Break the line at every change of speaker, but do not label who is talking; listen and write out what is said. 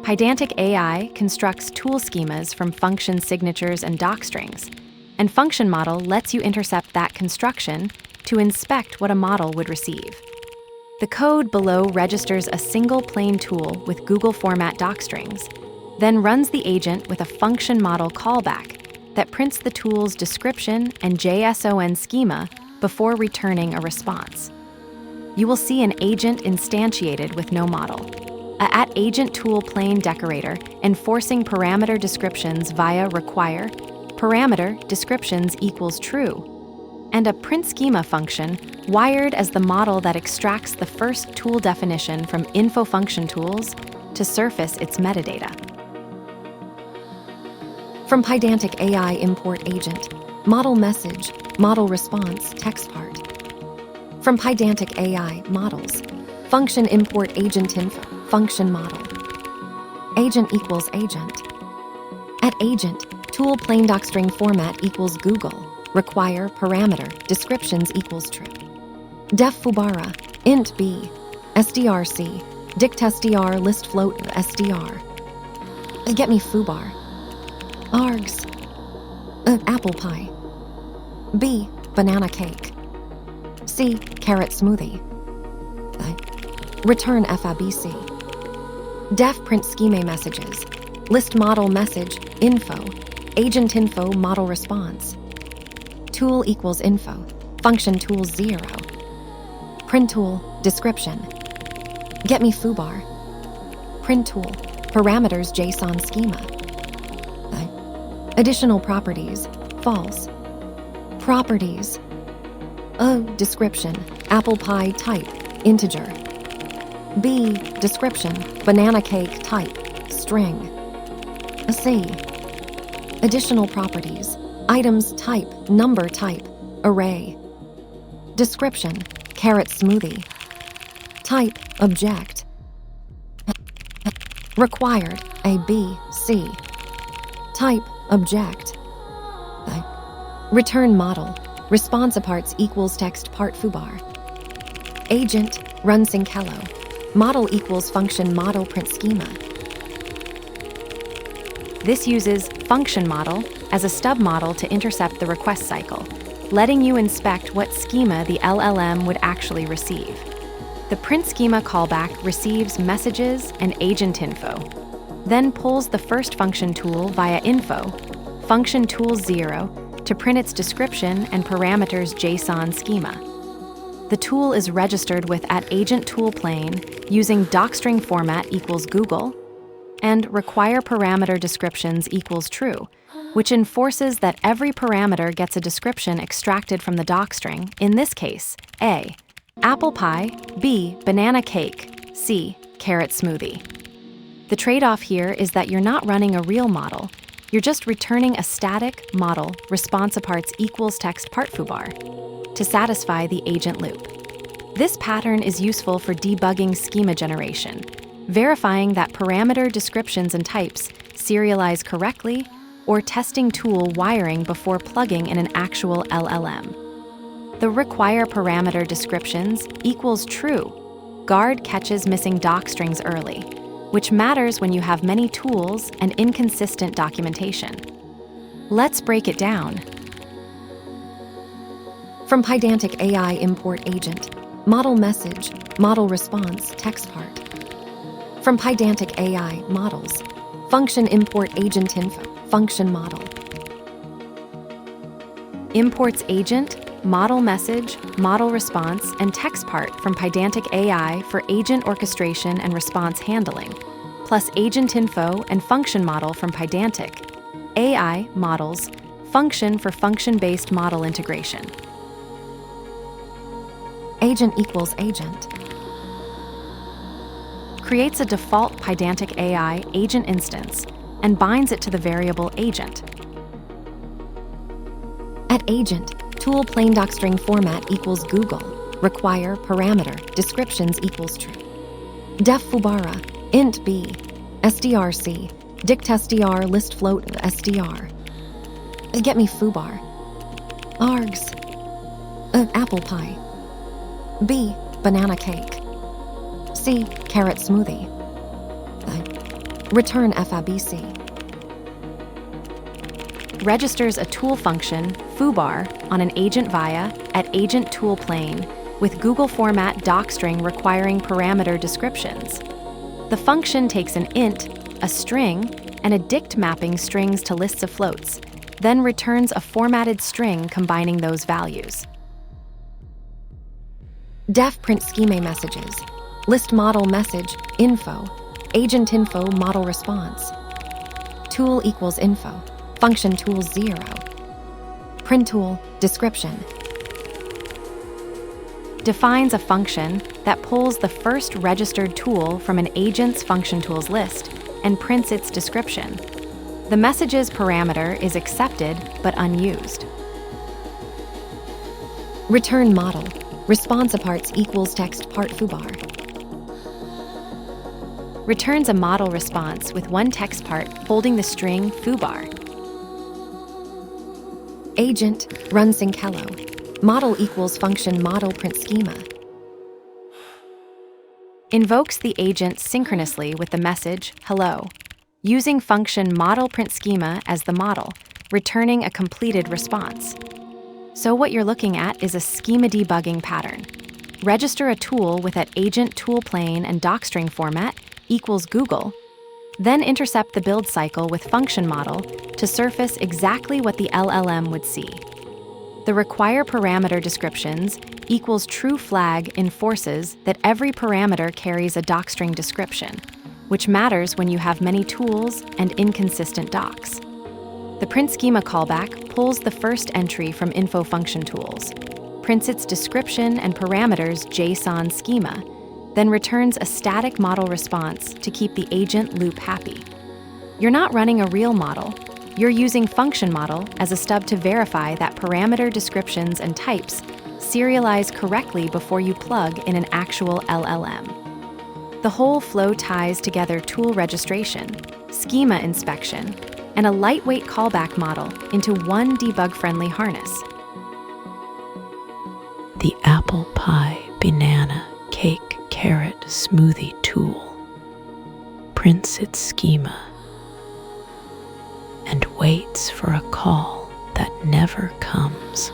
Pydantic AI constructs tool schemas from function signatures and docstrings, and FunctionModel lets you intercept that construction to inspect what a model would receive. The code below registers a single plain tool with Google format docstrings, then runs the agent with a FunctionModel callback that prints the tool's description and JSON schema before returning a response. You will see an agent instantiated with no model, a @agent tool plain decorator enforcing parameter descriptions via require parameter descriptions equals true, and a print schema function wired as the model that extracts the first tool definition from info function tools to surface its metadata. From Pydantic AI import agent, model message, model response, text part. From Pydantic AI models, function import agent info, function model. Agent equals agent. @agent, tool plain docstring format equals Google, require parameter, descriptions equals true. Def foobar, int b, strc, dict_str list float str. Get me foobar. Args, apple pie. B, banana cake. C, carrot smoothie. Return FABC. Def print schema messages. List model message, info, agent info model response. Tool equals info, function tool 0. Print tool, description. Get me foobar. Print tool, parameters JSON schema. Additional properties, false. Properties. Description, apple pie type, integer. B, description, banana cake type, string. C, additional properties, items type, number type, array. Description, carrot smoothie. Type, object. Required, A, B, C. Type, object. Return model, response parts equals text part foobar. Agent, run sync hello. Model equals function model print schema. This uses FunctionModel as a stub model to intercept the request cycle, letting you inspect what schema the LLM would actually receive. The print schema callback receives messages and agent info, then pulls the first function tool via info, function tool 0, to print its description and parameters JSON schema. The tool is registered with @agent tool plain using docstring format equals Google and require parameter descriptions equals true, which enforces that every parameter gets a description extracted from the docstring, in this case, A, apple pie, B, banana cake, C, carrot smoothie. The trade-off here is that you're not running a real model, you're just returning a static model response parts equals text part foobar to satisfy the agent loop. This pattern is useful for debugging schema generation, verifying that parameter descriptions and types serialize correctly, or testing tool wiring before plugging in an actual LLM. The require parameter descriptions equals true. Guard catches missing docstrings early, which matters when you have many tools and inconsistent documentation. Let's break it down. From Pydantic AI import agent, model message, model response, text part. From Pydantic AI models, function import agent info, function model. Imports agent, model message, model response, and text part from Pydantic AI for agent orchestration and response handling, plus agent info and function model from Pydantic AI models, function for function-based model integration. Agent equals agent. Creates a default Pydantic AI agent instance and binds it to the variable agent. @agent, tool plain docstring format equals Google, require parameter, descriptions equals true. Def foobar, int b, strc, dict_str list float str. Get me foobar. Args, apple pie. B, banana cake. C, carrot smoothie.
Return FABC.
Registers a tool function, foobar, on an agent via at agent tool plane with Google format docstring requiring parameter descriptions. The function takes an int, a string, and a dict mapping strings to lists of floats, then returns a formatted string combining those values.
Def print schema messages. List model message, info, agent info model response. Tool equals info, function tool 0. Print tool, description.
Defines a function that pulls the first registered tool from an agent's function tools list and prints its description. The message's parameter is accepted but unused.
Return model. Response parts equals text part foobar.
Returns a model response with one text part holding the string foobar.
Agent run sync hello. Model equals function model print schema.
Invokes the agent synchronously with the message hello, using function model print schema as the model, returning a completed response. So what you're looking at is a schema debugging pattern. Register a tool with at agent tool plane and docstring format equals Google, then intercept the build cycle with FunctionModel to surface exactly what the LLM would see. The require parameter descriptions equals true flag enforces that every parameter carries a docstring description, which matters when you have many tools and inconsistent docs. The print schema callback pulls the first entry from info function tools, prints its description and parameters JSON schema, then returns a static model response to keep the agent loop happy. You're not running a real model. You're using FunctionModel as a stub to verify that parameter descriptions and types serialize correctly before you plug in an actual LLM. The whole flow ties together tool registration, schema inspection, and a lightweight callback model into one debug-friendly harness.
The apple pie, banana, cake, carrot, smoothie tool prints its schema and waits for a call that never comes.